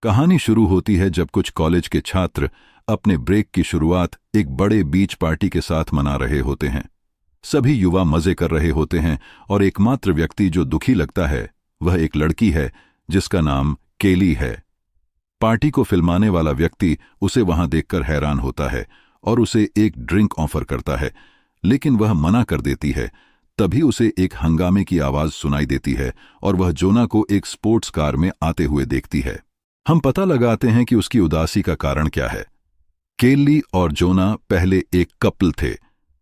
कहानी शुरू होती है जब कुछ कॉलेज के छात्र अपने ब्रेक की शुरुआत एक बड़े बीच पार्टी के साथ मना रहे होते हैं। सभी युवा मजे कर रहे होते हैं और एकमात्र व्यक्ति जो दुखी लगता है वह एक लड़की है जिसका नाम केली है। पार्टी को फिल्माने वाला व्यक्ति उसे वहां देखकर हैरान होता है और उसे एक ड्रिंक ऑफर करता है, लेकिन वह मना कर देती है। तभी उसे एक हंगामे की आवाज सुनाई देती है और वह जोना को एक स्पोर्ट्स कार में आते हुए देखती है। हम पता लगाते हैं कि उसकी उदासी का कारण क्या है। केली और जोना पहले एक कपल थे,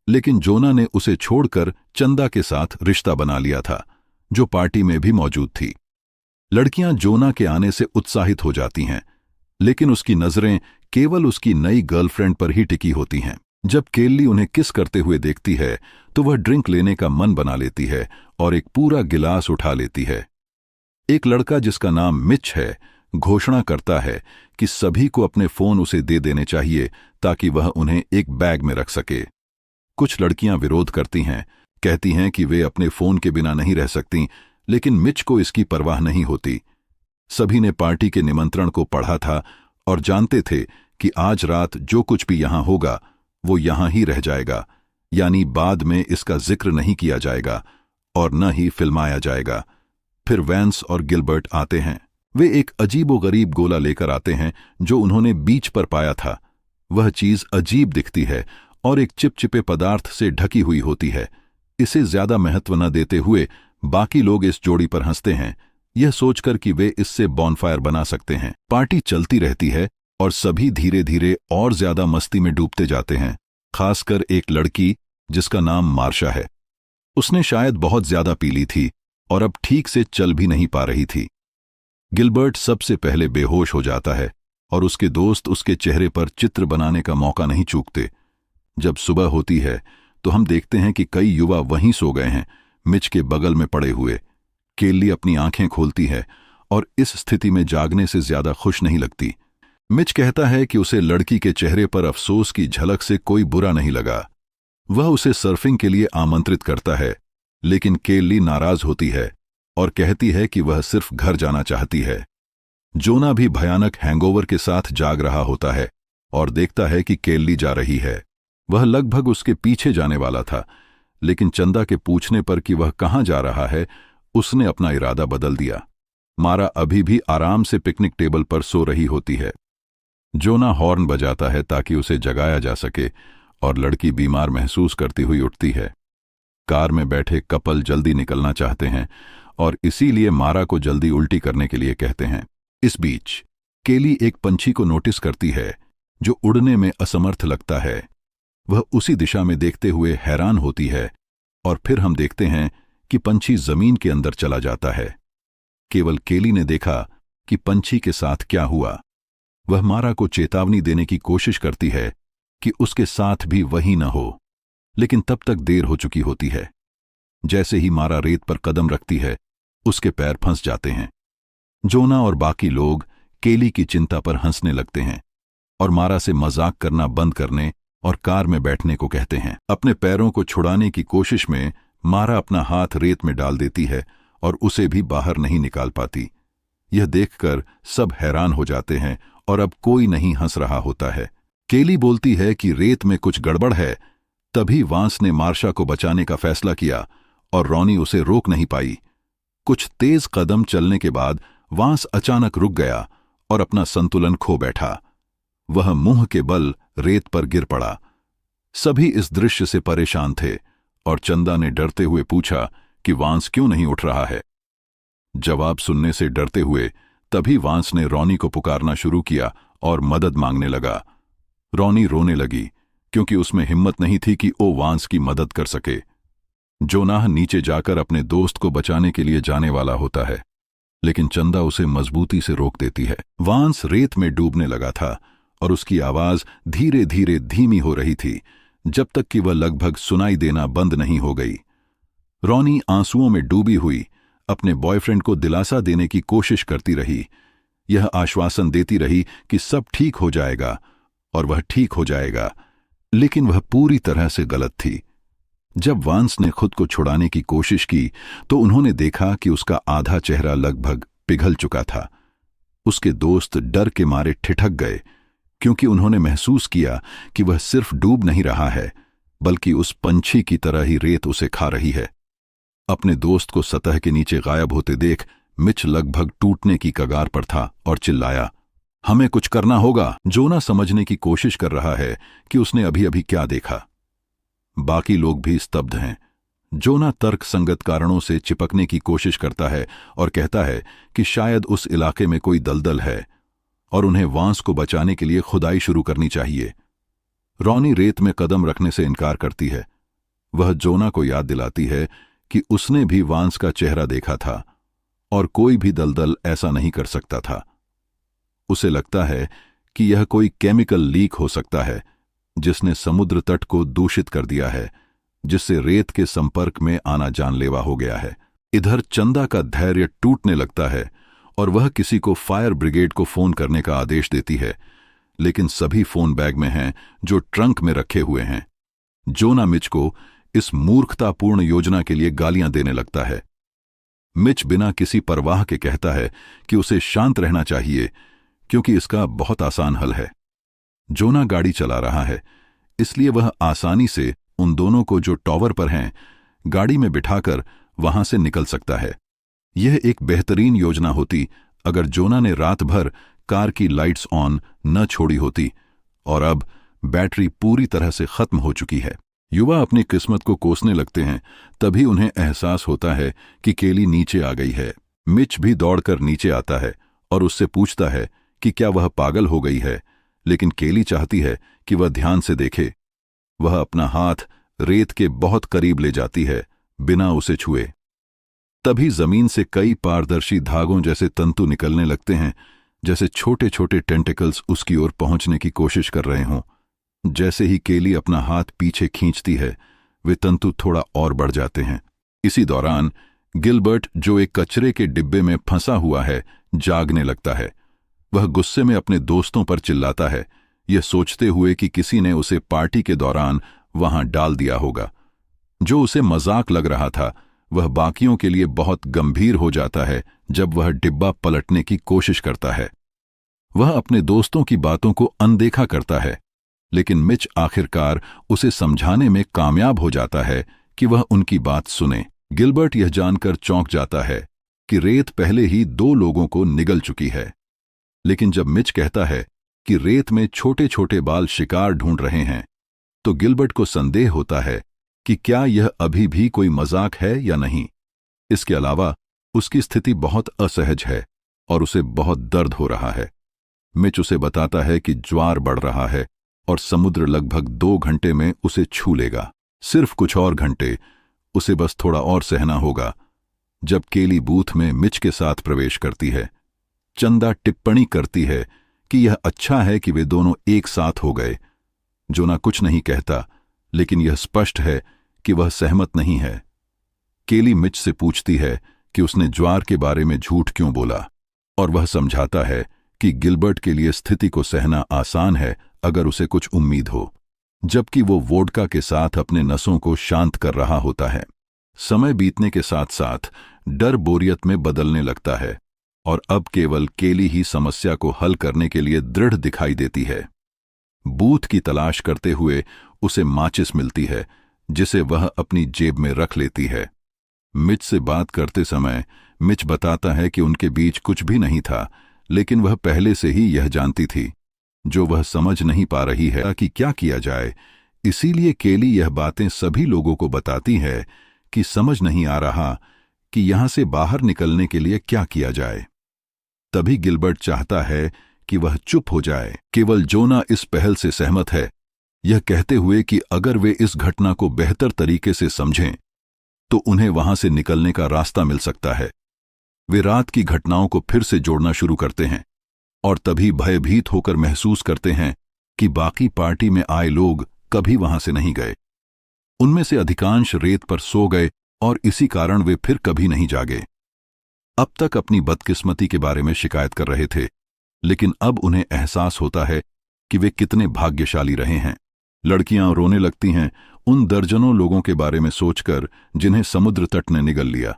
लेकिन जोना ने उसे छोड़कर चंदा के साथ रिश्ता बना लिया था, जो पार्टी में भी मौजूद थी। लड़कियां जोना के आने से उत्साहित हो जाती हैं, लेकिन उसकी नजरें केवल उसकी नई गर्लफ्रेंड पर ही टिकी होती हैं। जब केली उन्हें किस करते हुए देखती है तो वह ड्रिंक लेने का मन बना लेती है और एक पूरा गिलास उठा लेती है। एक लड़का जिसका नाम मिच है घोषणा करता है कि सभी को अपने फोन उसे दे देने चाहिए ताकि वह उन्हें एक बैग में रख सके। कुछ लड़कियां विरोध करती हैं, कहती हैं कि वे अपने फोन के बिना नहीं रह सकती, लेकिन मिच को इसकी परवाह नहीं होती। सभी ने पार्टी के निमंत्रण को पढ़ा था और जानते थे कि आज रात जो कुछ भी यहां होगा वो यहां ही रह जाएगा, यानी बाद में इसका जिक्र नहीं किया जाएगा और न ही फिल्माया जाएगा। फिर वैंस और गिलबर्ट आते हैं। वे एक अजीबोगरीब गोला लेकर आते हैं जो उन्होंने बीच पर पाया था। वह चीज अजीब दिखती है और एक चिपचिपे पदार्थ से ढकी हुई होती है। इसे ज्यादा महत्व न देते हुए बाकी लोग इस जोड़ी पर हंसते हैं, यह सोचकर कि वे इससे बॉनफायर बना सकते हैं। पार्टी चलती रहती है और सभी धीरे धीरे और ज्यादा मस्ती में डूबते जाते हैं, खासकर एक लड़की जिसका नाम मार्शा है। उसने शायद बहुत ज्यादा पी ली थी और अब ठीक से चल भी नहीं पा रही थी। गिलबर्ट सबसे पहले बेहोश हो जाता है और उसके दोस्त उसके चेहरे पर चित्र बनाने का मौका नहीं चूकते। जब सुबह होती है तो हम देखते हैं कि कई युवा वहीं सो गए हैं, मिच के बगल में पड़े हुए। केली अपनी आंखें खोलती है और इस स्थिति में जागने से ज्यादा खुश नहीं लगती। मिच कहता है कि उसे लड़की के चेहरे पर अफसोस की झलक से कोई बुरा नहीं लगा। वह उसे सर्फिंग के लिए आमंत्रित करता है, लेकिन केली नाराज होती है और कहती है कि वह सिर्फ घर जाना चाहती है। जोना भी भयानक हैंगओवर के साथ जाग रहा होता है और देखता है कि केली जा रही है। वह लगभग उसके पीछे जाने वाला था, लेकिन चंदा के पूछने पर कि वह कहां जा रहा है, उसने अपना इरादा बदल दिया। मारा अभी भी आराम से पिकनिक टेबल पर सो रही होती है। जोना हॉर्न बजाता है ताकि उसे जगाया जा सके और लड़की बीमार महसूस करती हुई उठती है। कार में बैठे कपल जल्दी निकलना चाहते हैं और इसीलिए मारा को जल्दी उल्टी करने के लिए कहते हैं। इस बीच केली एक पंछी को नोटिस करती है जो उड़ने में असमर्थ लगता है। वह उसी दिशा में देखते हुए हैरान होती है और फिर हम देखते हैं कि पंछी जमीन के अंदर चला जाता है। केवल केली ने देखा कि पंछी के साथ क्या हुआ। वह मारा को चेतावनी देने की कोशिश करती है कि उसके साथ भी वही न हो, लेकिन तब तक देर हो चुकी होती है। जैसे ही मारा रेत पर कदम रखती है, उसके पैर फंस जाते हैं। जोना और बाकी लोग केली की चिंता पर हंसने लगते हैं और मारा से मजाक करना बंद करने और कार में बैठने को कहते हैं। अपने पैरों को छुड़ाने की कोशिश में मारा अपना हाथ रेत में डाल देती है और उसे भी बाहर नहीं निकाल पाती। यह देखकर सब हैरान हो जाते हैं और अब कोई नहीं हंस रहा होता है। केली बोलती है कि रेत में कुछ गड़बड़ है। तभी वांस ने मार्शा को बचाने का फैसला किया और रॉनी उसे रोक नहीं पाई। कुछ तेज कदम चलने के बाद वांस अचानक रुक गया और अपना संतुलन खो बैठा। वह मुंह के बल रेत पर गिर पड़ा। सभी इस दृश्य से परेशान थे और चंदा ने डरते हुए पूछा कि वांस क्यों नहीं उठ रहा है। जवाब सुनने से डरते हुए तभी वांस ने रॉनी को पुकारना शुरू किया और मदद मांगने लगा। रॉनी रोने लगी क्योंकि उसमें हिम्मत नहीं थी कि वो वांस की मदद कर सके। जोनाह नीचे जाकर अपने दोस्त को बचाने के लिए जाने वाला होता है, लेकिन चंदा उसे मजबूती से रोक देती है। वांस रेत में डूबने लगा था और उसकी आवाज धीरे धीरे धीमी हो रही थी, जब तक कि वह लगभग सुनाई देना बंद नहीं हो गई। रॉनी आंसुओं में डूबी हुई अपने बॉयफ्रेंड को दिलासा देने की कोशिश करती रही। यह आश्वासन देती रही कि सब ठीक हो जाएगा और वह ठीक हो जाएगा, लेकिन वह पूरी तरह से गलत थी। जब वांस ने खुद को छुड़ाने की कोशिश की तो उन्होंने देखा कि उसका आधा चेहरा लगभग पिघल चुका था। उसके दोस्त डर के मारे ठिठक गए, क्योंकि उन्होंने महसूस किया कि वह सिर्फ डूब नहीं रहा है, बल्कि उस पंछी की तरह ही रेत उसे खा रही है। अपने दोस्त को सतह के नीचे गायब होते देख मिच लगभग टूटने की कगार पर था और चिल्लाया, हमें कुछ करना होगा। जोना समझने की कोशिश कर रहा है कि उसने अभी अभी क्या देखा। बाकी लोग भी स्तब्ध हैं। जोना तर्क संगत कारणों से चिपकने की कोशिश करता है और कहता है कि शायद उस इलाके में कोई दलदल है और उन्हें वांस को बचाने के लिए खुदाई शुरू करनी चाहिए। रॉनी रेत में कदम रखने से इनकार करती है। वह जोना को याद दिलाती है कि उसने भी वांस का चेहरा देखा था और कोई भी दलदल ऐसा नहीं कर सकता था। उसे लगता है कि यह कोई केमिकल लीक हो सकता है जिसने समुद्र तट को दूषित कर दिया है, जिससे रेत के संपर्क में आना जानलेवा हो गया है। इधर चंदा का धैर्य टूटने लगता है और वह किसी को फायर ब्रिगेड को फोन करने का आदेश देती है, लेकिन सभी फोन बैग में हैं जो ट्रंक में रखे हुए हैं। जोना मिच को इस मूर्खतापूर्ण योजना के लिए गालियां देने लगता है। मिच बिना किसी परवाह के कहता है कि उसे शांत रहना चाहिए, क्योंकि इसका बहुत आसान हल है। जोना गाड़ी चला रहा है, इसलिए वह आसानी से उन दोनों को जो टॉवर पर हैं गाड़ी में बिठाकर वहां से निकल सकता है। यह एक बेहतरीन योजना होती अगर जोना ने रात भर कार की लाइट्स ऑन न छोड़ी होती, और अब बैटरी पूरी तरह से खत्म हो चुकी है। युवा अपनी किस्मत को कोसने लगते हैं, तभी उन्हें एहसास होता है कि केली नीचे आ गई है। मिच भी दौड़कर नीचे आता है और उससे पूछता है कि क्या वह पागल हो गई है, लेकिन केली चाहती है कि वह ध्यान से देखे। वह अपना हाथ रेत के बहुत करीब ले जाती है, बिना उसे छुए। तभी जमीन से कई पारदर्शी धागों जैसे तंतु निकलने लगते हैं, जैसे छोटे छोटे टेंटिकल्स उसकी ओर पहुंचने की कोशिश कर रहे हों। जैसे ही केली अपना हाथ पीछे खींचती है, वे तंतु थोड़ा और बढ़ जाते हैं। इसी दौरान गिलबर्ट, जो एक कचरे के डिब्बे में फंसा हुआ है, जागने लगता है। वह गुस्से में अपने दोस्तों पर चिल्लाता है, यह सोचते हुए कि किसी ने उसे पार्टी के दौरान वहां डाल दिया होगा। जो उसे मजाक लग रहा था, वह बाकियों के लिए बहुत गंभीर हो जाता है जब वह डिब्बा पलटने की कोशिश करता है। वह अपने दोस्तों की बातों को अनदेखा करता है, लेकिन मिच आखिरकार उसे समझाने में कामयाब हो जाता है कि वह उनकी बात सुने। गिलबर्ट यह जानकर चौंक जाता है कि रेत पहले ही 2 लोगों को निगल चुकी है, लेकिन जब मिच कहता है कि रेत में छोटे छोटे बाल शिकार ढूंढ रहे हैं, तो गिलबर्ट को संदेह होता है कि क्या यह अभी भी कोई मजाक है या नहीं। इसके अलावा उसकी स्थिति बहुत असहज है और उसे बहुत दर्द हो रहा है। मिच उसे बताता है कि ज्वार बढ़ रहा है और समुद्र लगभग 2 घंटे में उसे छू लेगा। सिर्फ कुछ और घंटे, उसे बस थोड़ा और सहना होगा। जब केली बूथ में मिच के साथ प्रवेश करती है, चंदा टिप्पणी करती है कि यह अच्छा है कि वे दोनों एक साथ हो गए। जोना कुछ नहीं कहता, लेकिन यह स्पष्ट है कि वह सहमत नहीं है। केली मिच से पूछती है कि उसने ज्वार के बारे में झूठ क्यों बोला, और वह समझाता है कि गिलबर्ट के लिए स्थिति को सहना आसान है अगर उसे कुछ उम्मीद हो, जबकि वो वोडका के साथ अपने नसों को शांत कर रहा होता है। समय बीतने के साथ साथ डर बोरियत में बदलने लगता है और अब केवल केली ही समस्या को हल करने के लिए दृढ़ दिखाई देती है। बूथ की तलाश करते हुए उसे माचिस मिलती है, जिसे वह अपनी जेब में रख लेती है। मिच से बात करते समय मिच बताता है कि उनके बीच कुछ भी नहीं था, लेकिन वह पहले से ही यह जानती थी। जो वह समझ नहीं पा रही है कि क्या किया जाए, इसीलिए केली यह बातें सभी लोगों को बताती है कि समझ नहीं आ रहा कि यहां से बाहर निकलने के लिए क्या किया जाए। तभी गिलबर्ट चाहता है कि वह चुप हो जाए। केवल जोना इस पहल से सहमत है, यह कहते हुए कि अगर वे इस घटना को बेहतर तरीके से समझें तो उन्हें वहां से निकलने का रास्ता मिल सकता है। वे रात की घटनाओं को फिर से जोड़ना शुरू करते हैं और तभी भयभीत होकर महसूस करते हैं कि बाकी पार्टी में आए लोग कभी वहां से नहीं गए। उनमें से अधिकांश रेत पर सो गए और इसी कारण वे फिर कभी नहीं जागे। अब तक अपनी बदकिस्मती के बारे में शिकायत कर रहे थे, लेकिन अब उन्हें एहसास होता है कि वे कितने भाग्यशाली रहे हैं। लड़कियां रोने लगती हैं उन दर्जनों लोगों के बारे में सोचकर जिन्हें समुद्र तट ने निगल लिया।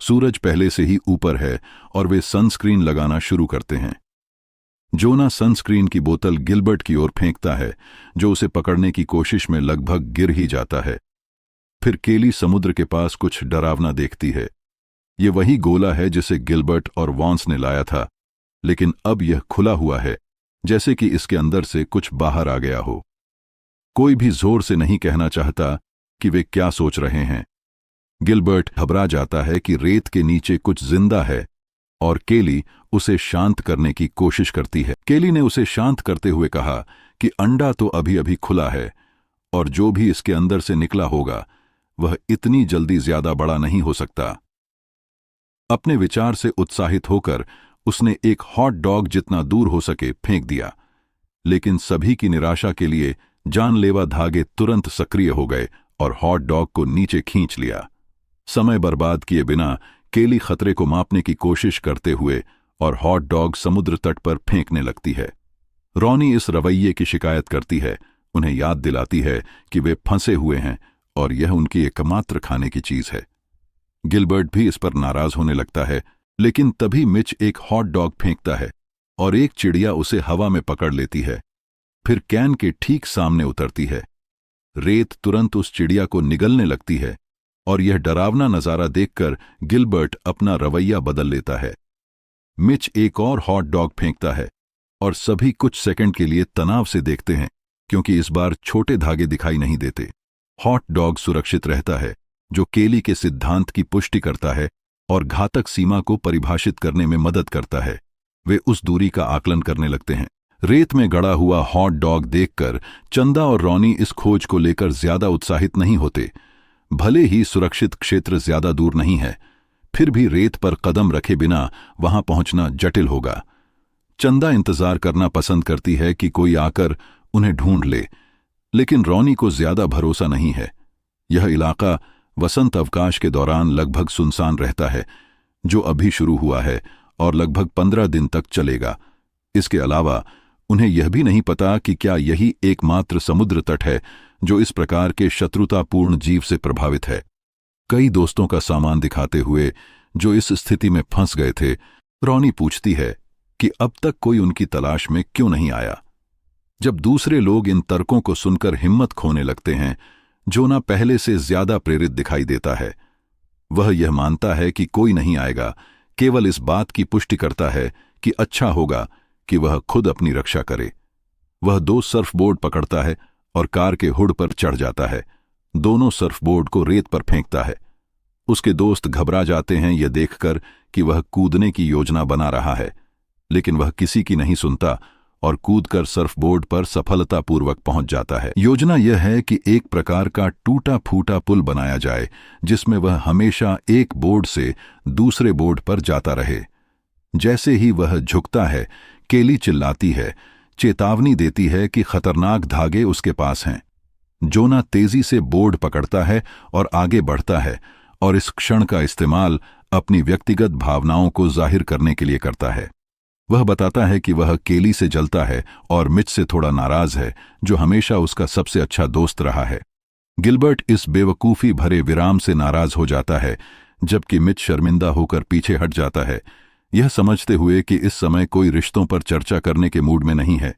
सूरज पहले से ही ऊपर है और वे सनस्क्रीन लगाना शुरू करते हैं। जोना सनस्क्रीन की बोतल गिलबर्ट की ओर फेंकता है, जो उसे पकड़ने की कोशिश में लगभग गिर ही जाता है। फिर केली समुद्र के पास कुछ डरावना देखती है। ये वही गोला है जिसे गिलबर्ट और वॉन्स ने लाया था, लेकिन अब यह खुला हुआ है, जैसे कि इसके अंदर से कुछ बाहर आ गया हो। कोई भी जोर से नहीं कहना चाहता कि वे क्या सोच रहे हैं। गिलबर्ट घबरा जाता है कि रेत के नीचे कुछ जिंदा है और केली उसे शांत करने की कोशिश करती है। केली ने उसे शांत करते हुए कहा कि अंडा तो अभी अभी खुला है और जो भी इसके अंदर से निकला होगा वह इतनी जल्दी ज्यादा बड़ा नहीं हो सकता। अपने विचार से उत्साहित होकर उसने एक हॉट डॉग जितना दूर हो सके फेंक दिया, लेकिन सभी की निराशा के लिए जानलेवा धागे तुरंत सक्रिय हो गए और हॉट डॉग को नीचे खींच लिया। समय बर्बाद किए बिना केली खतरे को मापने की कोशिश करते हुए और हॉट डॉग समुद्र तट पर फेंकने लगती है। रॉनी इस रवैये की शिकायत करती है, उन्हें याद दिलाती है कि वे फंसे हुए हैं और यह उनकी एकमात्र खाने की चीज है। गिलबर्ट भी इस पर नाराज होने लगता है, लेकिन तभी मिच एक हॉट डॉग फेंकता है और एक चिड़िया उसे हवा में पकड़ लेती है। फिर कैन के ठीक सामने उतरती है। रेत तुरंत उस चिड़िया को निगलने लगती है और यह डरावना नजारा देखकर गिलबर्ट अपना रवैया बदल लेता है। मिच एक और हॉट डॉग फेंकता है और सभी कुछ सेकंड के लिए तनाव से देखते हैं, क्योंकि इस बार छोटे धागे दिखाई नहीं देते। हॉट डॉग सुरक्षित रहता है, जो केली के सिद्धांत की पुष्टि करता है और घातक सीमा को परिभाषित करने में मदद करता है। वे उस दूरी का आकलन करने लगते हैं। रेत में गड़ा हुआ हॉट डॉग देखकर चंदा और रॉनी इस खोज को लेकर ज्यादा उत्साहित नहीं होते। भले ही सुरक्षित क्षेत्र ज्यादा दूर नहीं है, फिर भी रेत पर कदम रखे बिना वहां पहुंचना जटिल होगा। चंदा इंतजार करना पसंद करती है कि कोई आकर उन्हें ढूंढ ले, लेकिन रॉनी को ज्यादा भरोसा नहीं है। यह इलाका वसंत अवकाश के दौरान लगभग सुनसान रहता है, जो अभी शुरू हुआ है और लगभग 15 दिन तक चलेगा। इसके अलावा उन्हें यह भी नहीं पता कि क्या यही एकमात्र समुद्र तट है जो इस प्रकार के शत्रुतापूर्ण जीव से प्रभावित है। कई दोस्तों का सामान दिखाते हुए जो इस स्थिति में फंस गए थे, रॉनी पूछती है कि अब तक कोई उनकी तलाश में क्यों नहीं आया। जब दूसरे लोग इन तर्कों को सुनकर हिम्मत खोने लगते हैं, जोना पहले से ज्यादा प्रेरित दिखाई देता है। वह यह मानता है कि कोई नहीं आएगा, केवल इस बात की पुष्टि करता है कि अच्छा होगा कि वह खुद अपनी रक्षा करे। वह 2 सर्फबोर्ड पकड़ता है और कार के हुड पर चढ़ जाता है। दोनों सर्फबोर्ड को रेत पर फेंकता है। उसके दोस्त घबरा जाते हैं यह देखकर कि वह कूदने की योजना बना रहा है, लेकिन वह किसी की नहीं सुनता और कूदकर सर्फबोर्ड पर सफलतापूर्वक पहुंच जाता है। योजना यह है कि एक प्रकार का टूटा फूटा पुल बनाया जाए, जिसमें वह हमेशा एक बोर्ड से दूसरे बोर्ड पर जाता रहे। जैसे ही वह झुकता है, केली चिल्लाती है, चेतावनी देती है कि खतरनाक धागे उसके पास हैं। जोना तेजी से बोर्ड पकड़ता है और आगे बढ़ता है और इस क्षण का इस्तेमाल अपनी व्यक्तिगत भावनाओं को जाहिर करने के लिए करता है। वह बताता है कि वह केली से जलता है और मिच से थोड़ा नाराज है, जो हमेशा उसका सबसे अच्छा दोस्त रहा है। गिलबर्ट इस बेवकूफी भरे विराम से नाराज हो जाता है, जबकि मिच शर्मिंदा होकर पीछे हट जाता है, यह समझते हुए कि इस समय कोई रिश्तों पर चर्चा करने के मूड में नहीं है।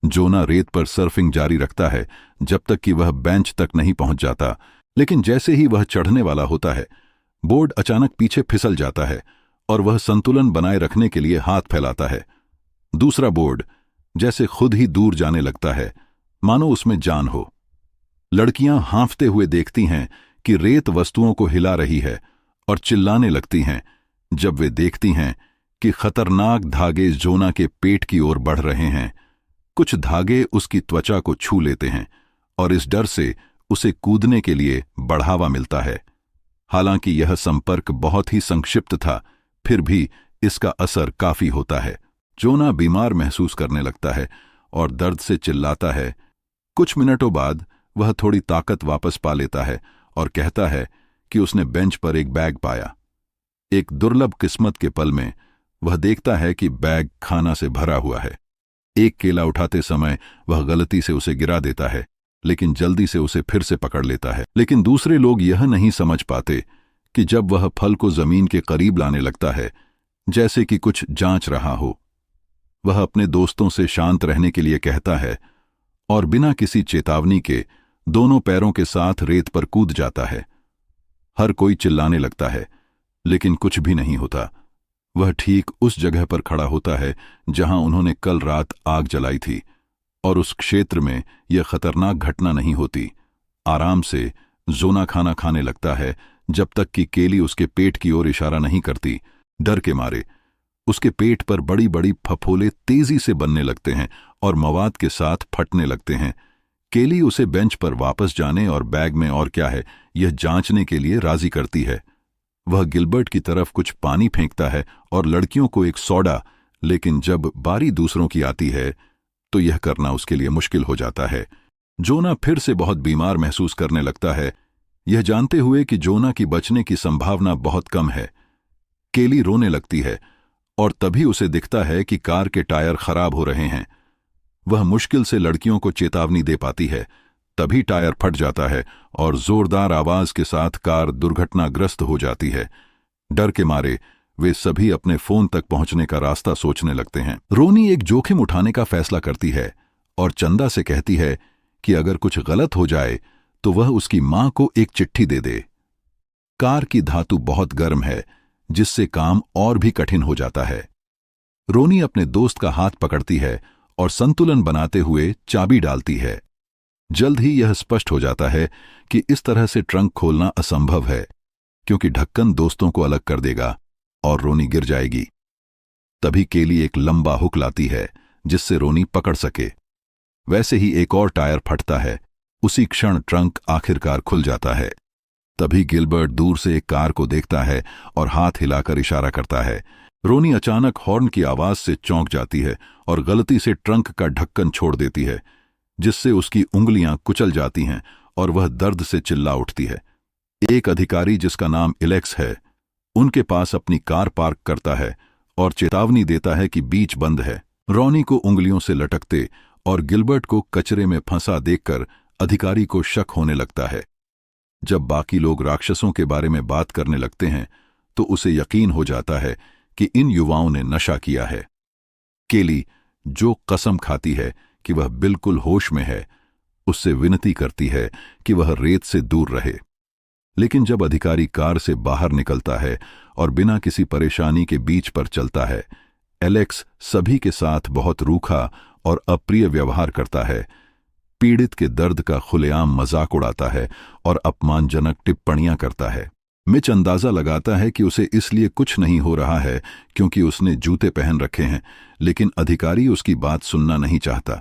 जोना रेत पर सर्फिंग जारी रखता है जब तक कि वह बेंच तक नहीं पहुंच जाता, लेकिन जैसे ही वह चढ़ने वाला होता है, बोर्ड अचानक पीछे फिसल जाता है और वह संतुलन बनाए रखने के लिए हाथ फैलाता है। दूसरा बोर्ड जैसे खुद ही दूर जाने लगता है, मानो उसमें जान हो। लड़कियां हांफते हुए देखती हैं कि रेत वस्तुओं को हिला रही है और चिल्लाने लगती हैं जब वे देखती हैं कि खतरनाक धागे जोना के पेट की ओर बढ़ रहे हैं। कुछ धागे उसकी त्वचा को छू लेते हैं और इस डर से उसे कूदने के लिए बढ़ावा मिलता है। हालांकि यह संपर्क बहुत ही संक्षिप्त था, फिर भी इसका असर काफी होता है। जोना बीमार महसूस करने लगता है और दर्द से चिल्लाता है। कुछ मिनटों बाद वह थोड़ी ताकत वापस पा लेता है और कहता है कि उसने बेंच पर एक बैग पाया। एक दुर्लभ किस्मत के पल में वह देखता है कि बैग खाना से भरा हुआ है। एक केला उठाते समय वह गलती से उसे गिरा देता है, लेकिन जल्दी से उसे फिर से पकड़ लेता है। लेकिन दूसरे लोग यह नहीं समझ पाते कि जब वह फल को जमीन के करीब लाने लगता है, जैसे कि कुछ जांच रहा हो, वह अपने दोस्तों से शांत रहने के लिए कहता है और बिना किसी चेतावनी के दोनों पैरों के साथ रेत पर कूद जाता है। हर कोई चिल्लाने लगता है, लेकिन कुछ भी नहीं होता। वह ठीक उस जगह पर खड़ा होता है जहां उन्होंने कल रात आग जलाई थी, और उस क्षेत्र में यह खतरनाक घटना नहीं होती। आराम से जोना खाना खाने लगता है जब तक कि केली उसके पेट की ओर इशारा नहीं करती। डर के मारे उसके पेट पर बड़ी बड़ी फफोले तेजी से बनने लगते हैं और मवाद के साथ फटने लगते हैं। केली उसे बेंच पर वापस जाने और बैग में और क्या है यह जांचने के लिए राजी करती है। वह गिलबर्ट की तरफ कुछ पानी फेंकता है और लड़कियों को एक सोडा, लेकिन जब बारी दूसरों की आती है तो यह करना उसके लिए मुश्किल हो जाता है। जोना फिर से बहुत बीमार महसूस करने लगता है, यह जानते हुए कि जोना की बचने की संभावना बहुत कम है। केली रोने लगती है और तभी उसे दिखता है कि कार के टायर खराब हो रहे हैं। वह मुश्किल से लड़कियों को चेतावनी दे पाती है, तभी टायर फट जाता है और जोरदार आवाज के साथ कार दुर्घटनाग्रस्त हो जाती है। डर के मारे वे सभी अपने फोन तक पहुंचने का रास्ता सोचने लगते हैं। रोनी एक जोखिम उठाने का फैसला करती है और चंदा से कहती है कि अगर कुछ गलत हो जाए तो वह उसकी मां को एक चिट्ठी दे दे। कार की धातु बहुत गर्म है, जिससे काम और भी कठिन हो जाता है। रोनी अपने दोस्त का हाथ पकड़ती है और संतुलन बनाते हुए चाबी डालती है। जल्द ही यह स्पष्ट हो जाता है कि इस तरह से ट्रंक खोलना असंभव है, क्योंकि ढक्कन दोस्तों को अलग कर देगा और रोनी गिर जाएगी। तभी केली एक लंबा हुक लाती है जिससे रोनी पकड़ सके। वैसे ही एक और टायर फटता है। उसी क्षण ट्रंक आखिरकार खुल जाता है। तभी गिलबर्ट दूर से एक कार को देखता है और हाथ हिलाकर इशारा करता है। रोनी अचानक हॉर्न की आवाज से चौंक जाती है और गलती से ट्रंक का ढक्कन छोड़ देती है, जिससे उसकी उंगलियां कुचल जाती हैं और वह दर्द से चिल्ला उठती है। एक अधिकारी जिसका नाम एलेक्स है, उनके पास अपनी कार पार्क करता है और चेतावनी देता है कि बीच बंद है। रोनी को उंगलियों से लटकते और गिलबर्ट को कचरे में फंसा देखकर अधिकारी को शक होने लगता है। जब बाकी लोग राक्षसों के बारे में बात करने लगते हैं तो उसे यकीन हो जाता है कि इन युवाओं ने नशा किया है। केली, जो कसम खाती है कि वह बिल्कुल होश में है, उससे विनती करती है कि वह रेत से दूर रहे। लेकिन जब अधिकारी कार से बाहर निकलता है और बिना किसी परेशानी के बीच पर चलता है, एलेक्स सभी के साथ बहुत रूखा और अप्रिय व्यवहार करता है। पीड़ित के दर्द का खुलेआम मजाक उड़ाता है और अपमानजनक टिप्पणियां करता है। मिच अंदाजा लगाता है कि उसे इसलिए कुछ नहीं हो रहा है क्योंकि उसने जूते पहन रखे हैं, लेकिन अधिकारी उसकी बात सुनना नहीं चाहता।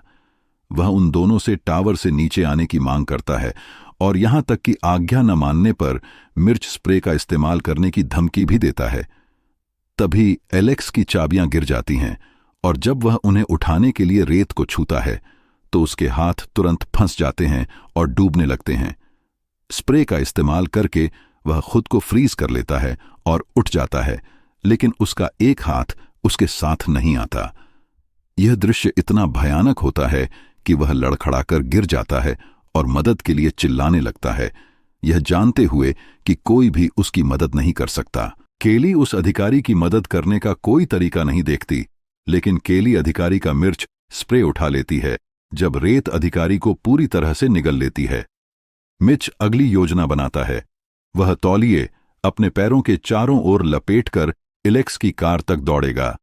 वह उन दोनों से टावर से नीचे आने की मांग करता है और यहां तक कि आज्ञा न मानने पर मिर्च स्प्रे का इस्तेमाल करने की धमकी भी देता है। तभी एलेक्स की चाबियां गिर जाती हैं और जब वह उन्हें उठाने के लिए रेत को छूता है तो उसके हाथ तुरंत फंस जाते हैं और डूबने लगते हैं। स्प्रे का इस्तेमाल करके वह खुद को फ्रीज कर लेता है और उठ जाता है, लेकिन उसका एक हाथ उसके साथ नहीं आता। यह दृश्य इतना भयानक होता है कि वह लड़खड़ाकर गिर जाता है और मदद के लिए चिल्लाने लगता है, यह जानते हुए कि कोई भी उसकी मदद नहीं कर सकता। केली उस अधिकारी की मदद करने का कोई तरीका नहीं देखती, लेकिन केली अधिकारी का मिर्च स्प्रे उठा लेती है जब रेत अधिकारी को पूरी तरह से निगल लेती है। मिच अगली योजना बनाता है। वह तौलिए अपने पैरों के चारों ओर लपेटकर एलेक्स की कार तक दौड़ेगा।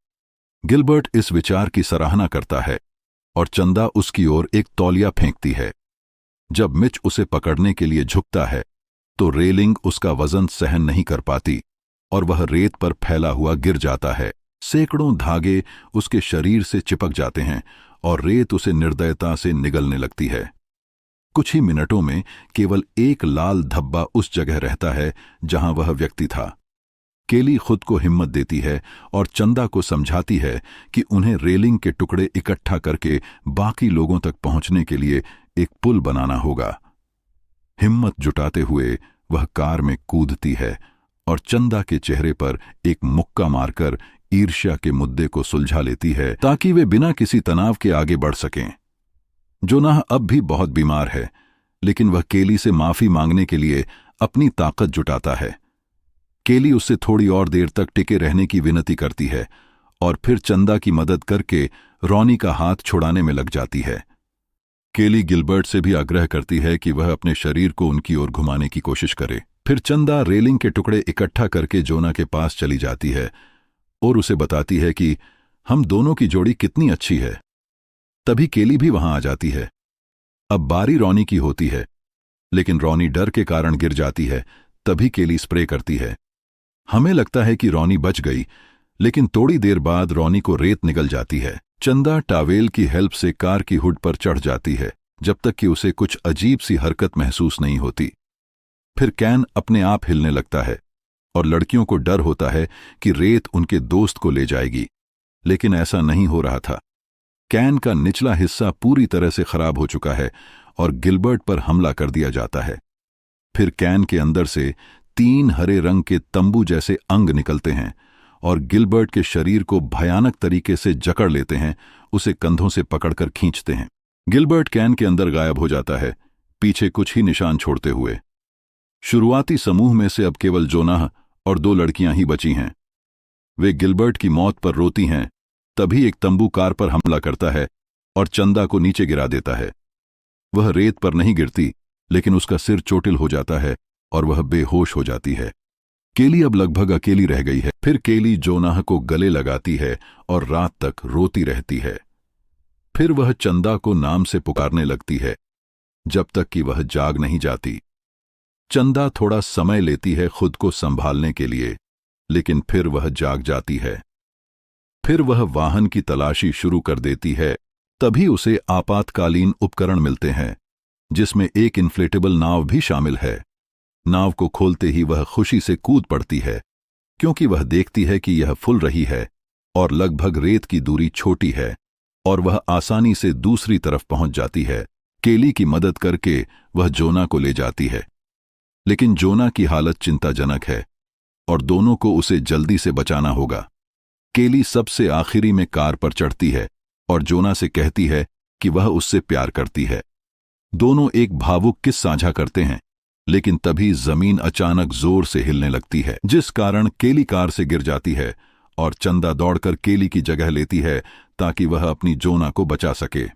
गिलबर्ट इस विचार की सराहना करता है और चंदा उसकी ओर एक तौलिया फेंकती है। जब मिच उसे पकड़ने के लिए झुकता है तो रेलिंग उसका वजन सहन नहीं कर पाती और वह रेत पर फैला हुआ गिर जाता है। सैकड़ों धागे उसके शरीर से चिपक जाते हैं और रेत उसे निर्दयता से निगलने लगती है। कुछ ही मिनटों में केवल एक लाल धब्बा उस जगह रहता है जहां वह व्यक्ति था। केली खुद को हिम्मत देती है और चंदा को समझाती है कि उन्हें रेलिंग के टुकड़े इकट्ठा करके बाकी लोगों तक पहुंचने के लिए एक पुल बनाना होगा। हिम्मत जुटाते हुए वह कार में कूदती है और चंदा के चेहरे पर एक मुक्का मारकर ईर्ष्या के मुद्दे को सुलझा लेती है ताकि वे बिना किसी तनाव के आगे बढ़ सकें। जोनाह अब भी बहुत बीमार है, लेकिन वह केली से माफी मांगने के लिए अपनी ताकत जुटाता है। केली उससे थोड़ी और देर तक टिके रहने की विनती करती है और फिर चंदा की मदद करके रॉनी का हाथ छुड़ाने में लग जाती है। केली गिलबर्ट से भी आग्रह करती है कि वह अपने शरीर को उनकी ओर घुमाने की कोशिश करे। फिर चंदा रेलिंग के टुकड़े इकट्ठा करके जोना के पास चली जाती है और उसे बताती है कि हम दोनों की जोड़ी कितनी अच्छी है। तभी केली भी वहां आ जाती है। अब बारी रॉनी की होती है, लेकिन रॉनी डर के कारण गिर जाती है। तभी केली स्प्रे करती है। हमें लगता है कि रॉनी बच गई, लेकिन थोड़ी देर बाद रॉनी को रेत निकल जाती है। चंदा टावेल की हेल्प से कार की हुड पर चढ़ जाती है, जब तक कि उसे कुछ अजीब सी हरकत महसूस नहीं होती। फिर कैन अपने आप हिलने लगता है और लड़कियों को डर होता है कि रेत उनके दोस्त को ले जाएगी, लेकिन ऐसा नहीं हो रहा था। कैन का निचला हिस्सा पूरी तरह से खराब हो चुका है और गिलबर्ट पर हमला कर दिया जाता है। फिर कैन के अंदर से 3 हरे रंग के तंबू जैसे अंग निकलते हैं और गिलबर्ट के शरीर को भयानक तरीके से जकड़ लेते हैं, उसे कंधों से पकड़कर खींचते हैं। गिलबर्ट कैन के अंदर गायब हो जाता है, पीछे कुछ ही निशान छोड़ते हुए। शुरुआती समूह में से अब केवल जोनाह और 2 लड़कियां ही बची हैं। वे गिलबर्ट की मौत पर रोती हैं। तभी एक तंबू कार पर हमला करता है और चंदा को नीचे गिरा देता है। वह रेत पर नहीं गिरती, लेकिन उसका सिर चोटिल हो जाता है और वह बेहोश हो जाती है। केली अब लगभग अकेली रह गई है। फिर केली जोनाह को गले लगाती है और रात तक रोती रहती है। फिर वह चंदा को नाम से पुकारने लगती है, जब तक कि वह जाग नहीं जाती। चंदा थोड़ा समय लेती है खुद को संभालने के लिए, लेकिन फिर वह जाग जाती है। फिर वह वाहन की तलाशी शुरू कर देती है। तभी उसे आपातकालीन उपकरण मिलते हैं, जिसमें एक इन्फ्लेटेबल नाव भी शामिल है। नाव को खोलते ही वह खुशी से कूद पड़ती है, क्योंकि वह देखती है कि यह फुल रही है और लगभग रेत की दूरी छोटी है और वह आसानी से दूसरी तरफ पहुंच जाती है। केली की मदद करके वह जोना को ले जाती है, लेकिन जोना की हालत चिंताजनक है और दोनों को उसे जल्दी से बचाना होगा। केली सबसे आखिरी में कार पर चढ़ती है और जोना से कहती है कि वह उससे प्यार करती है। दोनों एक भावुक किस साझा करते हैं, लेकिन तभी जमीन अचानक जोर से हिलने लगती है, जिस कारण केली कार से गिर जाती है और चंदा दौड़कर केली की जगह लेती है ताकि वह अपनी जोना को बचा सके।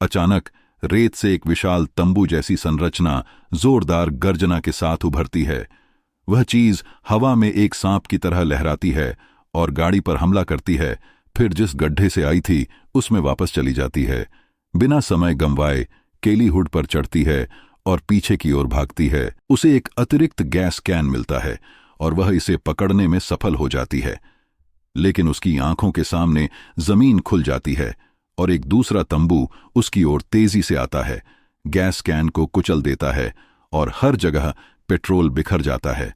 अचानक रेत से एक विशाल तंबू जैसी संरचना जोरदार गर्जना के साथ उभरती है। वह चीज हवा में एक सांप की तरह लहराती है और गाड़ी पर हमला करती है। फिर जिस गड्ढे से आई थी उसमें वापस चली जाती है। बिना समय गंवाए केली हुड पर चढ़ती है और पीछे की ओर भागती है। उसे एक अतिरिक्त गैस कैन मिलता है और वह इसे पकड़ने में सफल हो जाती है, लेकिन उसकी आंखों के सामने जमीन खुल जाती है और एक दूसरा तंबू उसकी ओर तेजी से आता है, गैस कैन को कुचल देता है और हर जगह पेट्रोल बिखर जाता है।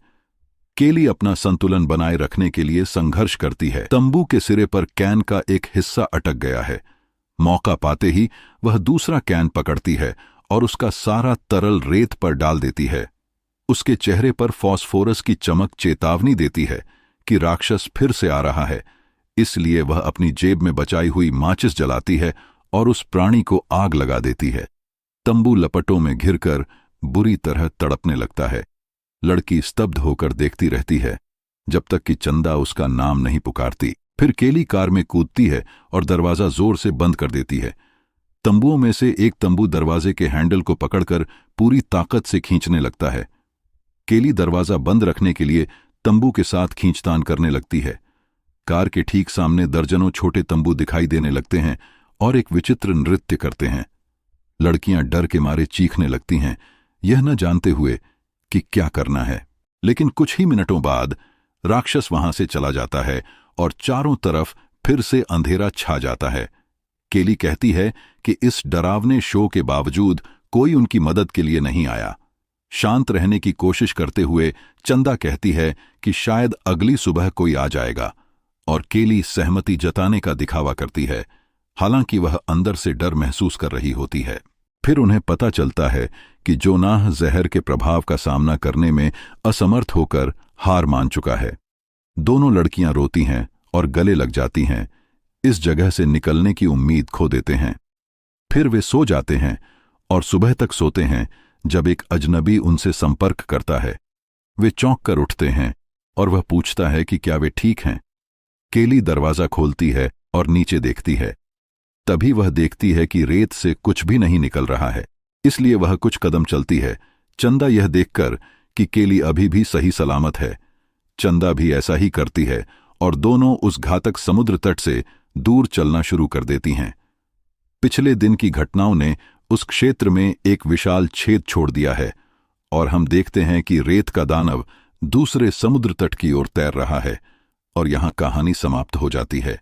केली अपना संतुलन बनाए रखने के लिए संघर्ष करती है। तंबू के सिरे पर कैन का एक हिस्सा अटक गया है। मौका पाते ही वह दूसरा कैन पकड़ती है और उसका सारा तरल रेत पर डाल देती है। उसके चेहरे पर फास्फोरस की चमक चेतावनी देती है कि राक्षस फिर से आ रहा है। इसलिए वह अपनी जेब में बचाई हुई माचिस जलाती है और उस प्राणी को आग लगा देती है। तंबू लपटों में घिरकर बुरी तरह तड़पने लगता है। लड़की स्तब्ध होकर देखती रहती है, जब तक कि चंदा उसका नाम नहीं पुकारती। फिर केली कार में कूदती है और दरवाजा जोर से बंद कर देती है। तंबुओं में से एक तंबू दरवाजे के हैंडल को पकड़कर पूरी ताकत से खींचने लगता है। केली दरवाजा बंद रखने के लिए तंबू के साथ खींचतान करने लगती है। कार के ठीक सामने दर्जनों छोटे तंबू दिखाई देने लगते हैं और एक विचित्र नृत्य करते हैं। लड़कियां डर के मारे चीखने लगती हैं, यह न जानते हुए कि क्या करना है। लेकिन कुछ ही मिनटों बाद राक्षस वहां से चला जाता है और चारों तरफ फिर से अंधेरा छा जाता है। केली कहती है कि इस डरावने शो के बावजूद कोई उनकी मदद के लिए नहीं आया। शांत रहने की कोशिश करते हुए चंदा कहती है कि शायद अगली सुबह कोई आ जाएगा, और केली सहमति जताने का दिखावा करती है, हालांकि वह अंदर से डर महसूस कर रही होती है। फिर उन्हें पता चलता है कि जोनाह जहर के प्रभाव का सामना करने में असमर्थ होकर हार मान चुका है। दोनों लड़कियां रोती हैं और गले लग जाती हैं, इस जगह से निकलने की उम्मीद खो देते हैं। फिर वे सो जाते हैं और सुबह तक सोते हैं, जब एक अजनबी उनसे संपर्क करता है। वे चौंक कर उठते हैं और वह पूछता है कि क्या वे ठीक हैं। केली दरवाजा खोलती है और नीचे देखती है। तभी वह देखती है कि रेत से कुछ भी नहीं निकल रहा है, इसलिए वह कुछ कदम चलती है। चंदा यह देखकर कि केली अभी भी सही सलामत है, चंदा भी ऐसा ही करती है और दोनों उस घातक समुद्र तट से दूर चलना शुरू कर देती हैं। पिछले दिन की घटनाओं ने उस क्षेत्र में एक विशाल छेद छोड़ दिया है और हम देखते हैं कि रेत का दानव दूसरे समुद्र तट की ओर तैर रहा है और यहां कहानी समाप्त हो जाती है।